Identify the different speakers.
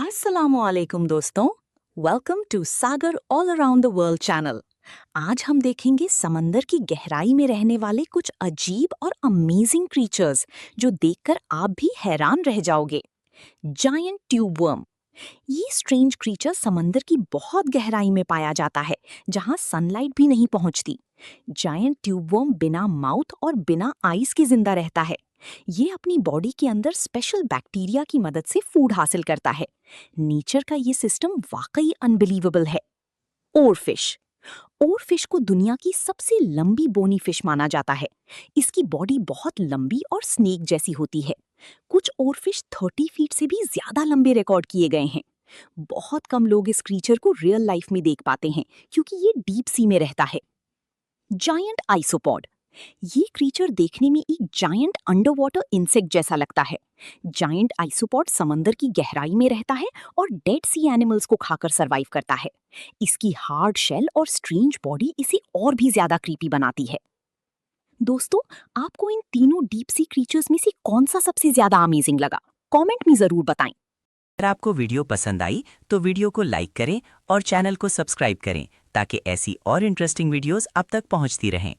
Speaker 1: अस्सलामुअलैकुम दोस्तों, welcome to Sagar all around the world channel. आज हम देखेंगे समंदर की गहराई में रहने वाले कुछ अजीब और अमेजिंग क्रीचर्स जो देखकर आप भी हैरान रह जाओगे। जायंट ट्यूबवर्म। ये स्ट्रेंज क्रीचर समंदर की बहुत गहराई में पाया जाता है, जहां सनलाइट भी नहीं पहुंचती। जायंट ट्यूबवर्म बिना माउथ और बिना आईज के जिंदा रहता है। ये अपनी बॉडी के अंदर स्पेशल बैक्टीरिया की मदद से फूड हासिल करता है। नेचर का ये सिस्टम वाकई अनबिलीवेबल है। ओरफिश। ओरफिश को दुनिया की सबसे लंबी बोनी फिश माना जाता है। इसकी बॉडी बहुत लंबी और स्नेक जैसी होती है। कुछ ओरफिश 30 फीट से भी ज्यादा लंबे रिकॉर्ड किए गए हैं। बहुत कम लोग इस क्रीचर को रियल लाइफ में देख पाते हैं क्योंकि ये डीप सी में रहता है। Giant isopod. ये क्रीचर देखने में एक जायंट अंडर वाटर इंसेक्ट जैसा लगता है। जायंट आइसोपॉड समंदर की गहराई में रहता है और डेड सी एनिमल्स को खाकर सरवाइव करता है। इसकी हार्ड शेल और स्ट्रेंज बॉडी इसे और भी ज्यादा क्रीपी बनाती है। दोस्तों, आपको इन तीनों डीप सी क्रीचर्स में से कौन सा सबसे ज्यादा अमेजिंग लगा? कमेंट में जरूर बताएं।
Speaker 2: अगर आपको वीडियो पसंद आई तो वीडियो को लाइक करें और चैनल को सब्सक्राइब करें ताकि ऐसी और इंटरेस्टिंग वीडियोस आप तक पहुंचती रहें।